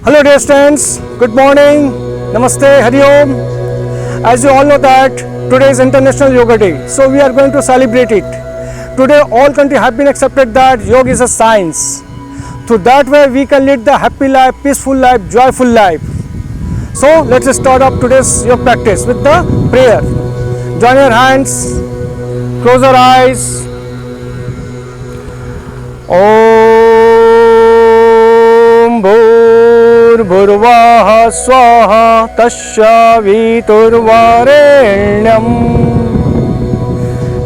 Hello dear students, good morning, Namaste, Hari Om. As you all know that today is International Yoga Day, so we are going to celebrate it. Today all countries have been accepted that yoga is a science. Through that way we can lead the happy life, peaceful life, joyful life. So let's start up today's yoga practice with the prayer. Join your hands, close your eyes. भूर्भुवः स्वः तस्य वितुर्वरेण्यं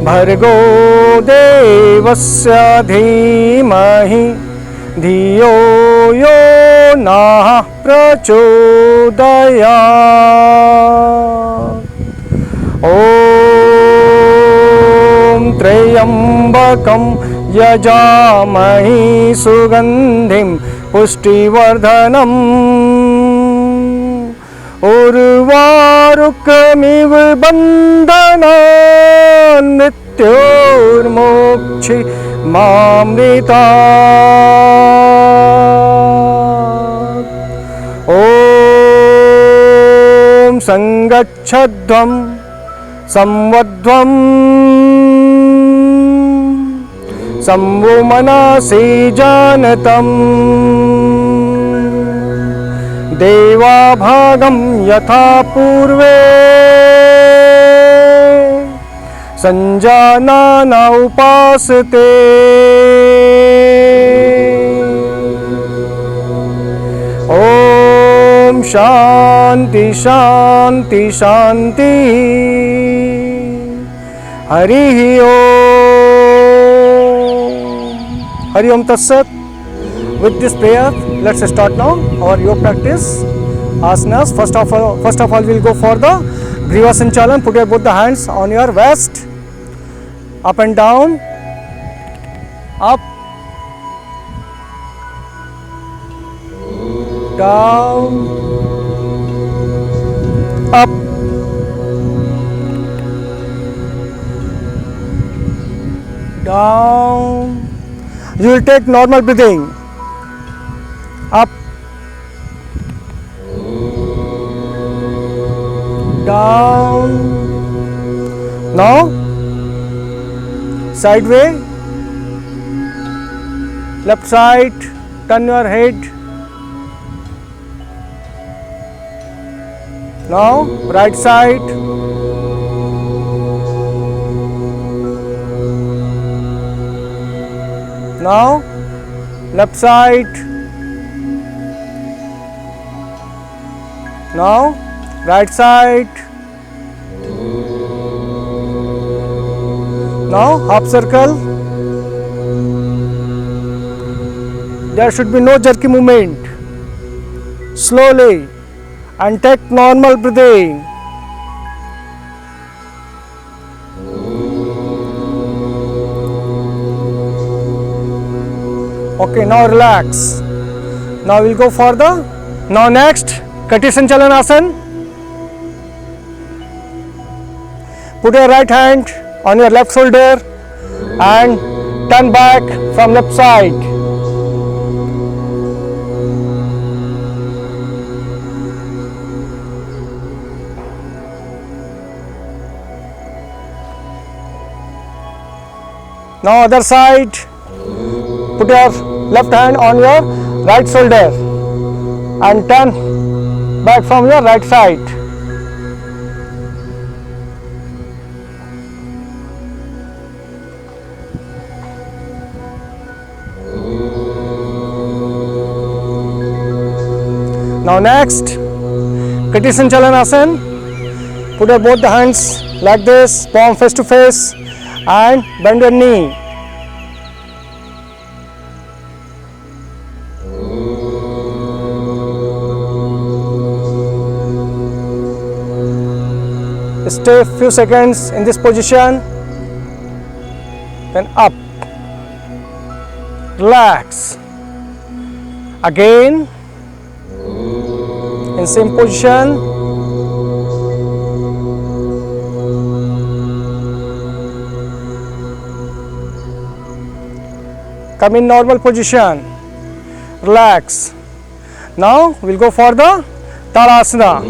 भर्गो देवस्य धीमहि धियो यो नः प्रचोदयात्। ॐ त्र्यम्बकं यजामहे सुगन्धिं पुष्टिवर्धनम् उर्वारुकमिव बन्धनान् मृत्योर्मोक्षि मामृतात्। ॐ संगच्छध्वं संवध्वं शम्भो मनसि जानतम् देवाभागं यथा पूर्वे संजानान उपासते। ॐ शान्ति शान्ति शान्ति। हरिः Hari Om Tat Sat. With this prayer, let's start now our yoga practice. Asanas. First of all, we'll go for the Griva Sanchalan. Put your both the hands on your waist, up and down, up, down, up, down. You will take normal breathing. Up, down. Now, sideway, left side, turn your head. Now, right side. Now, left side. Now, right side. Now, half circle. There should be no jerky movement. Slowly and take normal breathing. Okay, now relax. Now we'll go for the next Kati Sanchalan Asana. Put your right hand on your left shoulder and turn back from left side. Now other side. Put your left hand on your right shoulder and turn back from your right side. Now next, Kati Sanchalan Asana. Put your both the hands like this, palm face to face, and bend your knee. Stay few seconds in this position, then up, relax, again in same position, come in normal position, relax. Now we'll go for the Talasana.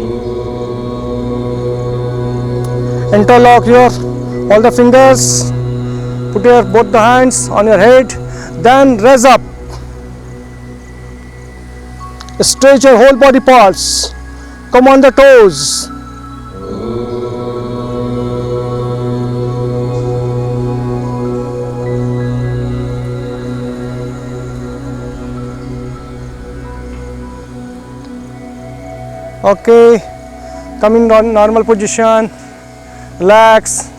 Interlock your all the fingers. Put your both the hands on your head. Then raise up. Stretch your whole body parts. Come on the toes. Okay, come in normal position, relax.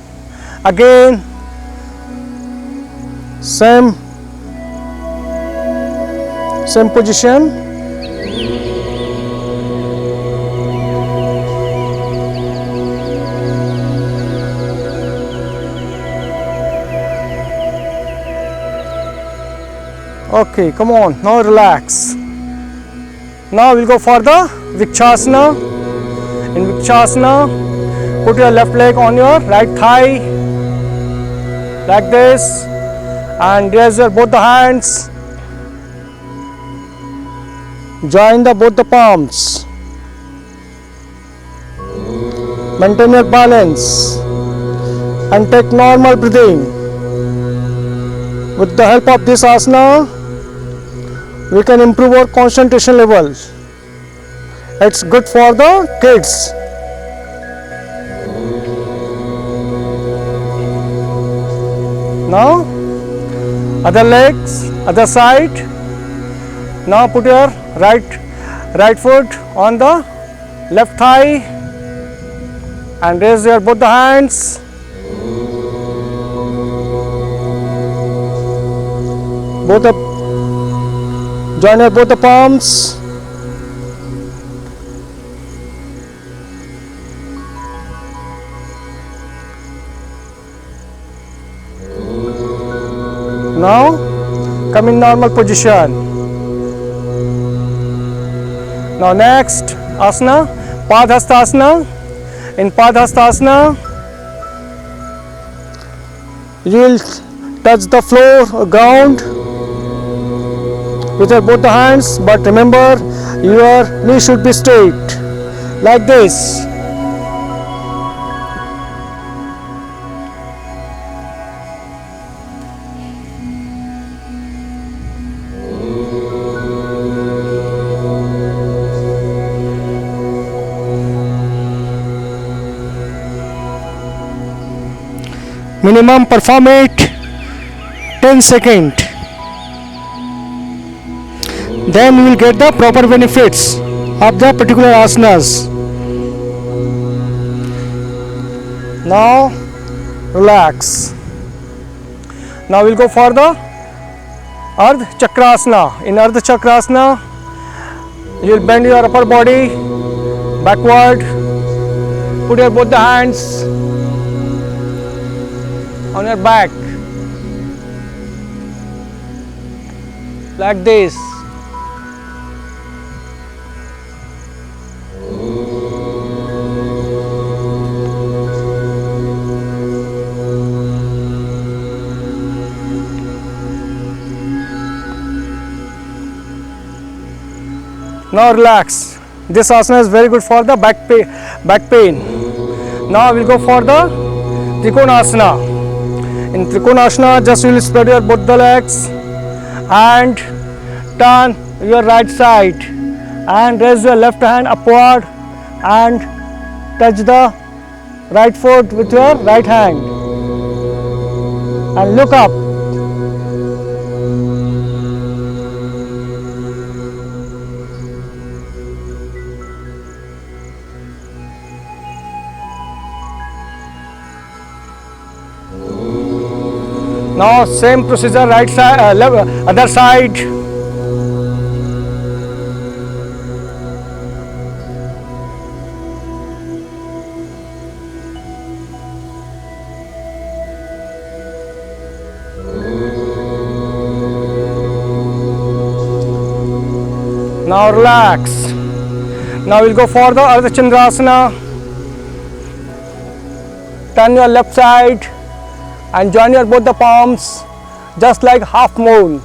Again, same position. Okay, come on, now relax. Now we'll go for the Vrikshasana. In Vrikshasana, put your left leg on your right thigh like this and raise your both the hands. Join both the palms. Maintain your balance and take normal breathing. With the help of this asana, we can improve our concentration level. It's good for the kids. Now, other legs, other side. Now put your right foot on the left thigh and raise your both the hands. Join your both the palms. Now come in normal position. Now next asana, Padhastasana. In Padhastasana, you will touch the floor or ground with your both the hands, but remember your knee should be straight like this. Minimum perform it 10 seconds. Then you will get the proper benefits of the particular asanas. Now relax. Now we'll go for the Ardha Chakrasana. In Ardha Chakrasana, you will bend your upper body backward. Put your both the hands on your back like this. Now relax. This asana is very good for the back pain. Now we'll go for the Trikonasana. In Trikonasana, just you will spread your both the legs and turn your right side and raise your left hand upward and touch the right foot with your right hand and look up. Now same procedure, right side, other side. Now relax. Now we'll go for the Ardha Chandrasana. Turn your left side and join your both the palms just like half moon.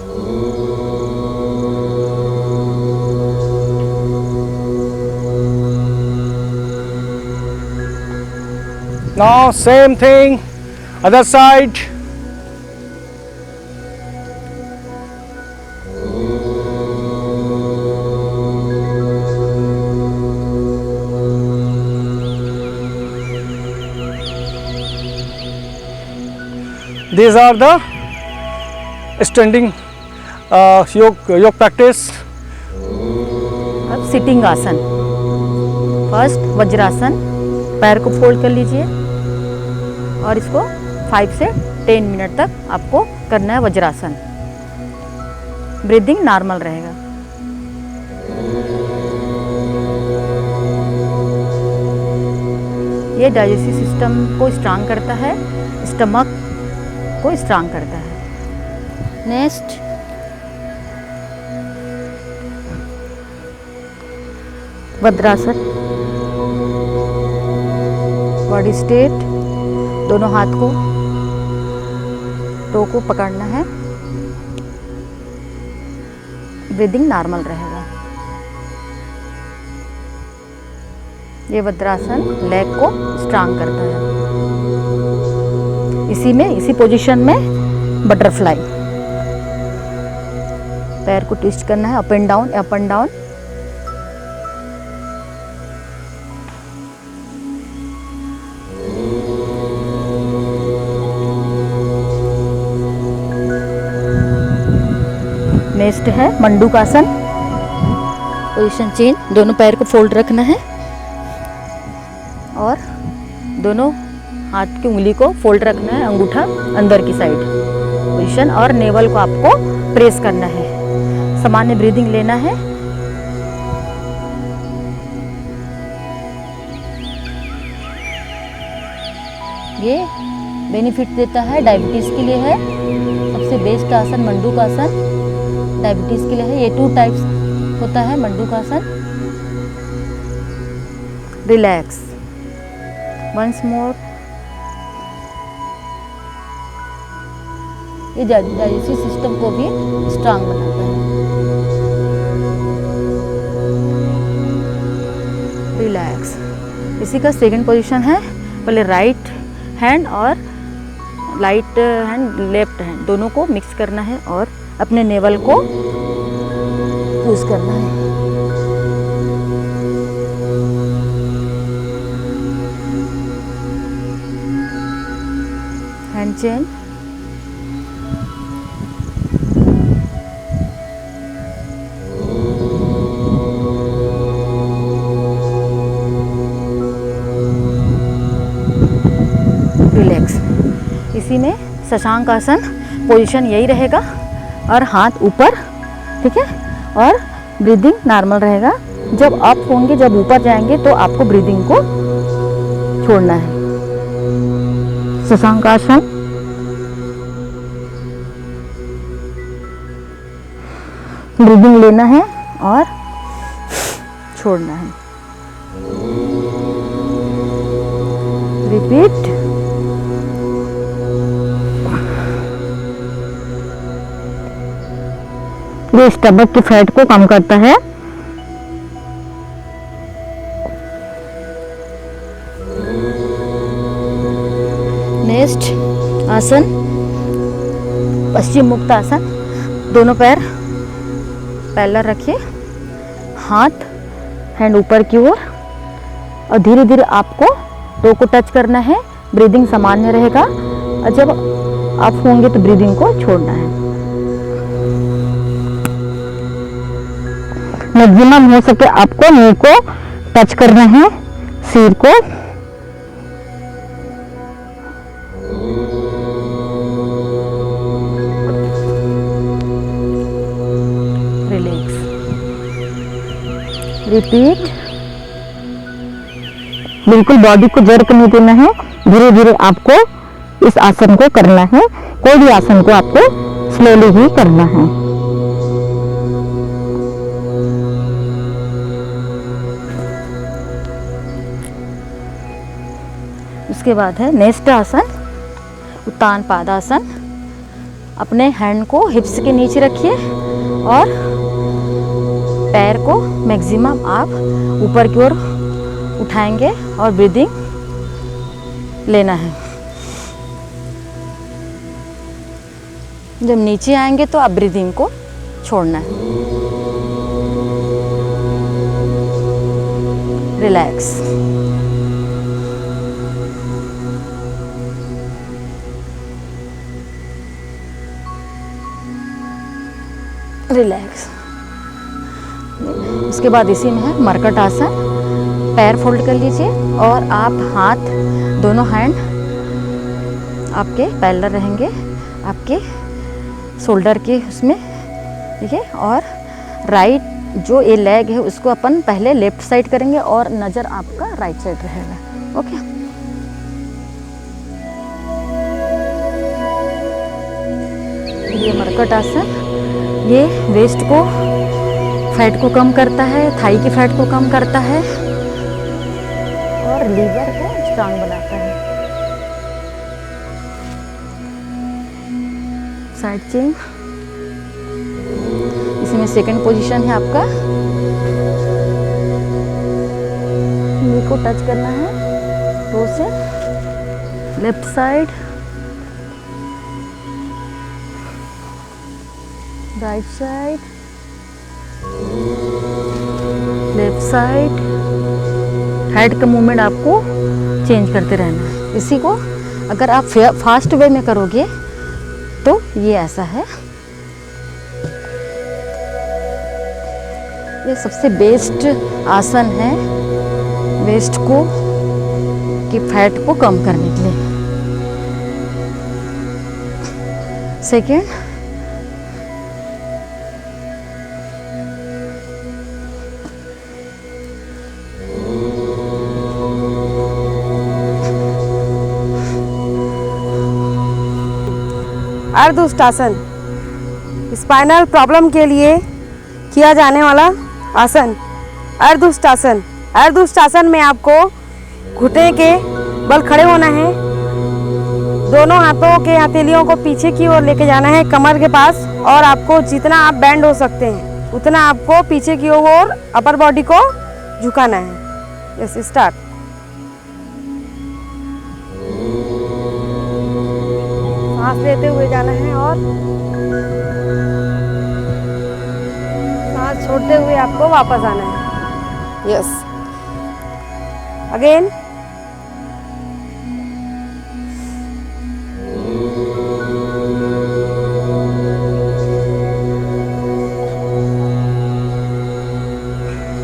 Now same thing, other side. These are the standing योग practice. अब sitting आसन, first vajrasana, पैर को fold कर लीजिए और इसको 5 से 10 मिनट तक आपको करना है वज्रासन। ब्रीदिंग नॉर्मल रहेगा। ये डाइजेस्टिव सिस्टम को स्ट्रांग करता है, स्टमक को स्ट्रांग करता है। नेक्स्ट वज्रासन, बॉडी स्ट्रेट, दोनों हाथ को टो को पकड़ना है, ब्रीदिंग नॉर्मल रहेगा। ये वज्रासन लेग को स्ट्रांग करता है। इसी पोजीशन में बटरफ्लाई, पैर को ट्विस्ट करना है, up and down, up and down. Next है मंडूकासन, पोजीशन चेंज, दोनों पैर को फोल्ड रखना है और दोनों हाथ की उंगली को फोल्ड रखना है, अंगूठा अंदर की साइड पोजीशन, और नेवल को आपको प्रेस करना है। सामान्य ब्रीदिंग लेना है। ये बेनिफिट देता है, डायबिटीज़ के लिए है, सबसे बेस्ट आसन मंडूकासन डायबिटीज़ के लिए है। ये 2 टाइप्स होता है मंडूकासन। Relax, once more. ये डाइजेस्टिव सिस्टम को भी स्ट्रांग बनाता है। रिलैक्स। इसी का सेकंड पोजीशन है, पहले राइट हैंड और राइट हैंड लेफ्ट हैंड दोनों को मिक्स करना है और अपने नेवल को यूज करना है। Hand change, relax. इसी में शशांक आसन, पोजीशन यही रहेगा और हाथ ऊपर, ठीक है, और ब्रीदिंग नॉर्मल रहेगा। जब अप होंगे, जब ऊपर जाएंगे तो आपको ब्रीदिंग को छोड़ना है। शशांक आसन, ब्रीदिंग लेना है और छोड़ना है। रिपीट। ये स्टमक की फैट को कम करता है। नेक्स्ट आसन, पश्चिम मुक्त आसन। दोनों पैर पैरेलल रखिए, हाथ हैंड ऊपर की ओर, और धीरे धीरे आपको टो को टच करना है। ब्रीदिंग सामान्य रहेगा और जब आप होंगे तो ब्रीदिंग को छोड़ना है। मैक्सिमम हो सके आपको नी को टच करना है, सिर को। रिलैक्स। रिपीट। बिल्कुल बॉडी को जर्क नहीं देना है, धीरे धीरे आपको इस आसन को करना है। कोई भी आसन को आपको स्लोली ही करना है। उसके बाद है नेक्स्ट आसन, उत्तान पादासन। अपने हैंड को हिप्स के नीचे रखिए और पैर को मैक्सिमम आप ऊपर की ओर उठाएंगे और ब्रीदिंग लेना है। जब नीचे आएंगे तो आप ब्रीदिंग को छोड़ना है। रिलैक्स। रिलैक्स। उसके बाद इसी में है मरकट आसन। पैर फोल्ड कर लीजिए और आप हाथ, दोनों हैंड आपके पैरेलल रहेंगे आपके शोल्डर के उसमें, ठीक है। और राइट जो ये लेग है उसको अपन पहले लेफ्ट साइड करेंगे और नज़र आपका राइट साइड रहेगा। ओके। ये मरकट आसन, ये वेस्ट को, फैट को कम करता है, थाई की फैट को कम करता है और लीवर को स्ट्रांग बनाता है। Side change. इसमें सेकंड पोजीशन है आपका, नी को टच करना है टो से। Left side, right side, left side. Head का मूवमेंट आपको चेंज करते रहना है। इसी को अगर आप फास्ट वे में करोगे तो ये ऐसा है। ये सबसे बेस्ट आसन है वेस्ट को कि फैट को कम करने के लिए। सेकेंड, अर्धउष्टासन, स्पाइनल प्रॉब्लम के लिए किया जाने वाला आसन अर्धउष्टासन। अर्धउष्टासन में आपको घुटने के बल खड़े होना है, दोनों हाथों के हथेलियों को पीछे की ओर लेके जाना है कमर के पास, और आपको जितना आप बैंड हो सकते हैं उतना आपको पीछे की ओर अपर बॉडी को झुकाना है। Yes, start. सांस लेते हुए जाना है और सांस छोड़ते हुए आपको वापस आना है। Yes, again.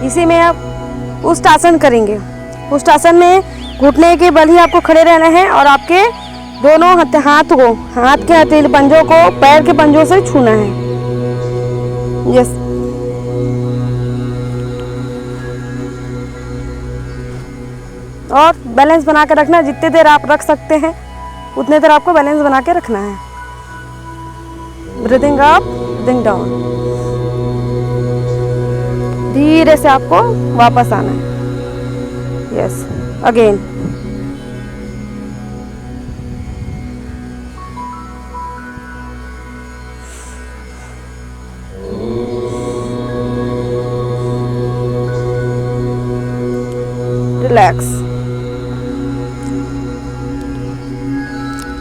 इसी में आप उष्टासन करेंगे। उष्टासन में घुटने के बल ही आपको खड़े रहना है और आपके दोनों हाथ को, हाथ के हथेली पंजों को पैर के पंजों से छूना है। यस, और बैलेंस बना के रखना है। जितने देर आप रख सकते हैं उतने देर आपको बैलेंस बना के रखना है। Breathing up, breathing down. धीरे से आपको वापस आना है। Yes, again. रिलैक्स।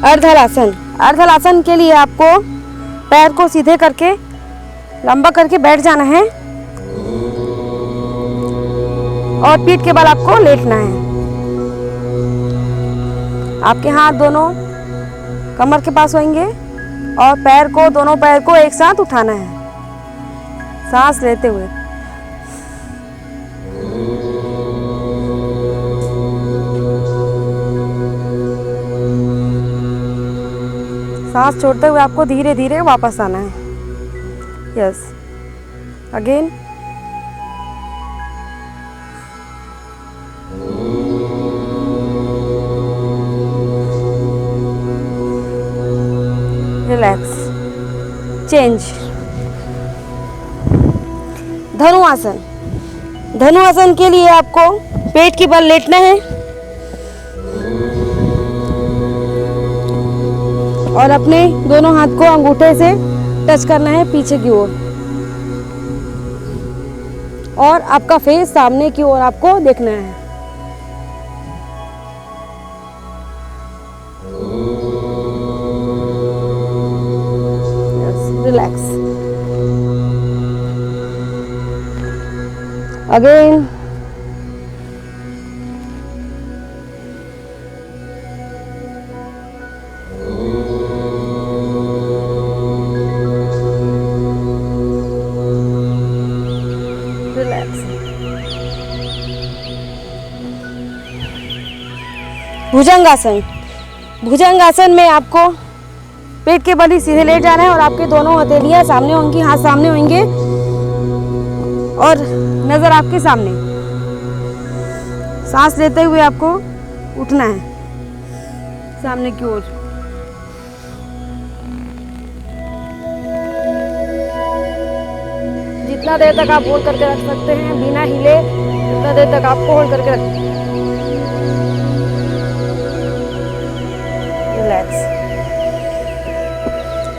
अर्धहलासन। अर्धहलासन के लिए आपको पैर को सीधे करके लंबा करके बैठ जाना है और पीठ के बल आपको लेटना है। आपके हाथ दोनों कमर के पास होंगे और पैर को, दोनों पैर को एक साथ उठाना है सांस लेते हुए। सांस छोड़ते हुए आपको धीरे धीरे वापस आना है। Yes, again. Relax, change. धनुआसन। धनुआसन के लिए आपको पेट के बल लेटना है और अपने दोनों हाथ को अंगूठे से टच करना है पीछे की ओर, और आपका फेस सामने की ओर आपको देखना है। Again, relax. भुजंगासन। भुजंगासन में आपको पेट के बल ही सीधे लेट जाना है और आपके दोनों हथेलियां सामने होंगी, हाथ सामने होंगे और नजर आपके सामने। सांस लेते हुए आपको उठना है सामने की ओर। जितना देर तक आप होल्ड करके रख सकते हैं बिना हिले, उतना देर तक आपको होल्ड करके रख। रिलैक्स।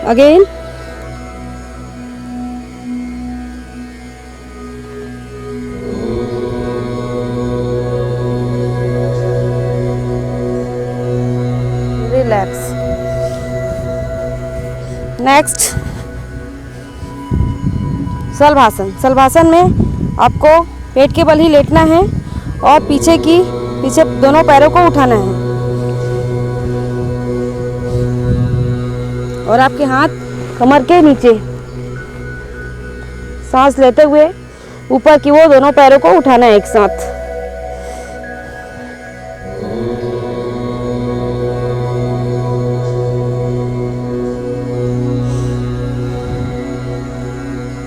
Again, relax. नेक्स्ट, शलभासन। शलभासन में आपको पेट के बल ही लेटना है और पीछे दोनों पैरों को उठाना है और आपके हाथ कमर के नीचे। सांस लेते हुए ऊपर की वो दोनों पैरों को उठाना है एक साथ।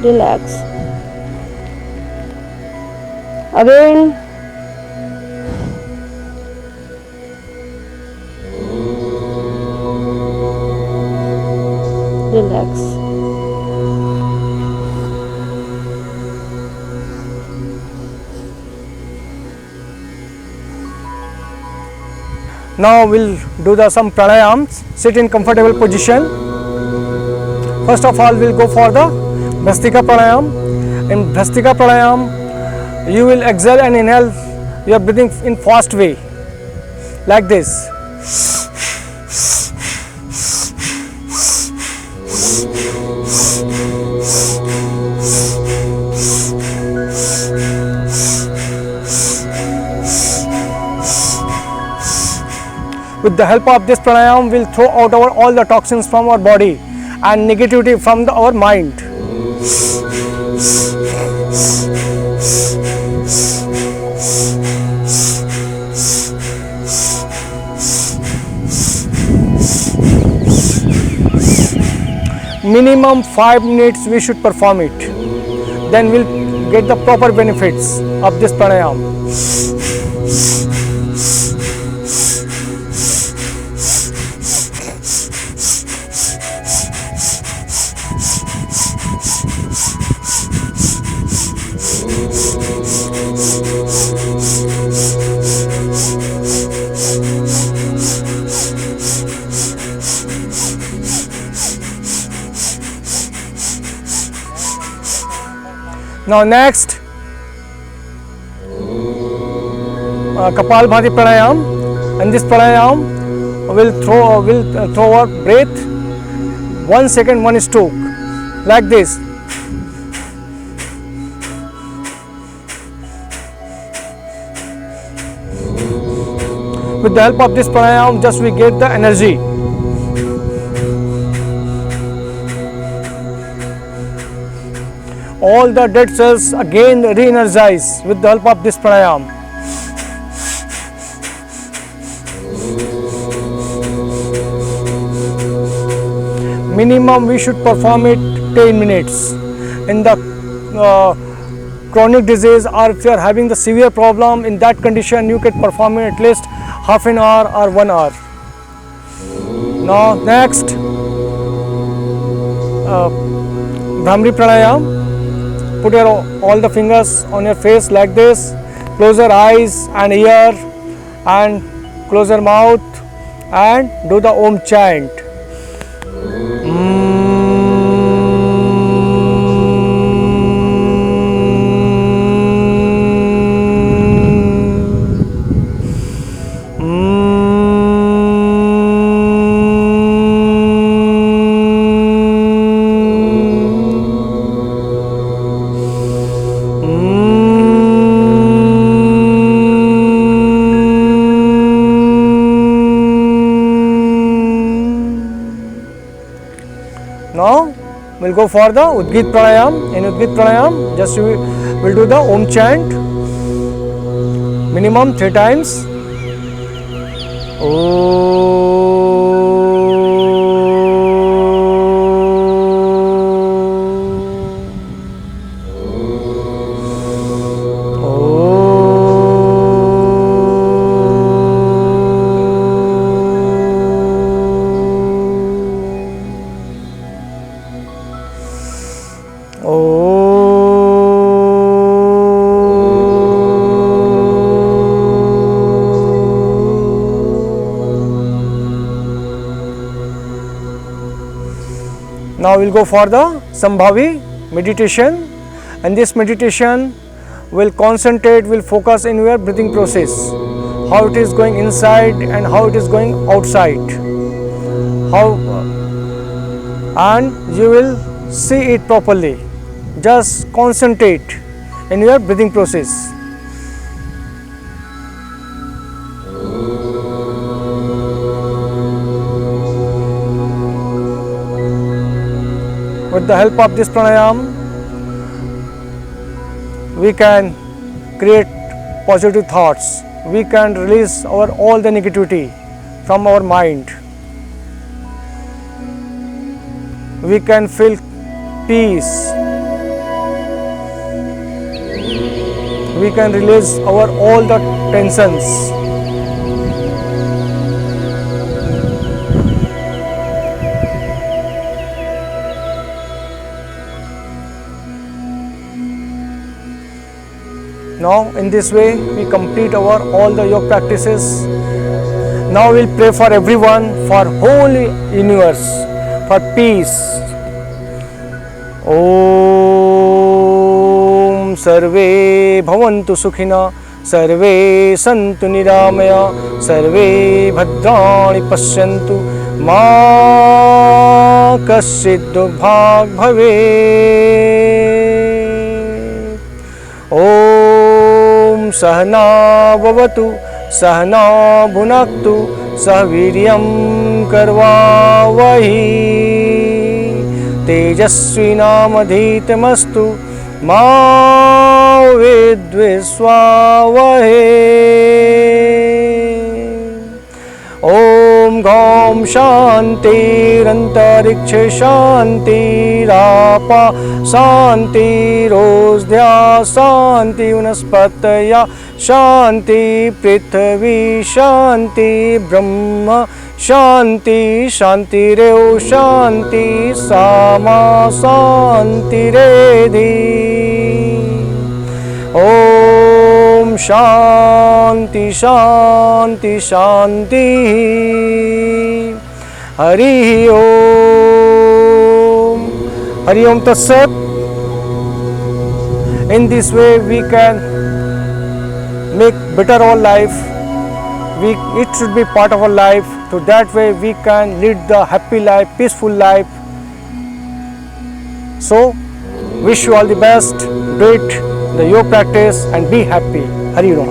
Relax. Again, relax. Now we'll do some pranayams. Sit in comfortable position. First of all, we'll go for the Bhastrika Pranayam. In Bhastrika Pranayam, you will exhale and inhale. You are breathing in fast way, like this. With the help of this pranayam, we'll throw out all the toxins from our body and negativity from our mind. Minimum 5 minutes we should perform it. Then we'll get the proper benefits of this pranayam. Now next, Kapalbhati pranayam. And this pranayam will throw our breath 1 second, 1 stroke, like this. With the help of this pranayam, just we get the energy. All the dead cells again re-energize with the help of this pranayam. Minimum we should perform it 10 minutes. In the chronic disease, or if you are having the severe problem, in that condition you can perform it at least half an hour or 1 hour. Now next, Bhramari pranayam. Put all the fingers on your face like this. Close your eyes and ear and close your mouth and do the Om chant. we'll go for the Udgit Pranayam. In Udgit Pranayam, just we'll do the Om chant minimum 3 times. Now we'll go for the Sambhavi meditation, and this meditation will concentrate, will focus in your breathing process, how it is going inside and how it is going outside, and you will see it properly. Just concentrate in your breathing process. With the help of this pranayam, we can create positive thoughts. We can release all the negativity from our mind. We can feel peace. We can release all the tensions. Now in this way we complete all the yoga practices. Now we'll pray for everyone, for whole universe, for peace. Om Sarve Bhavantu Sukhina, Sarve Santu Niramaya, Sarve Bhadrani Pashyantu, Ma Kaschid Dubhag Bhave. Om Sahna Bhavatu, Sahna Bhunaktu, Sahaviryam Karvavahi, Tejasvinamodhitamastu, Ma Vidvisvavahe. Om Gom Shanti Rantariksha Shanti Rapa Shanti Rozdhya Shanti Unaspataya Shanti Prithvi Shanti Brahma Shanti Shanti Reo Shanti Sama Shanti Redhi. Om Shanti Shanti Shanti. Hari Om. Hari Om Tat Sat. In this way we can make better our life. It should be part of our life. So that way we can lead the happy life, peaceful life. So wish you all the best. Do it, the yoga practice, and be happy. Hari Om.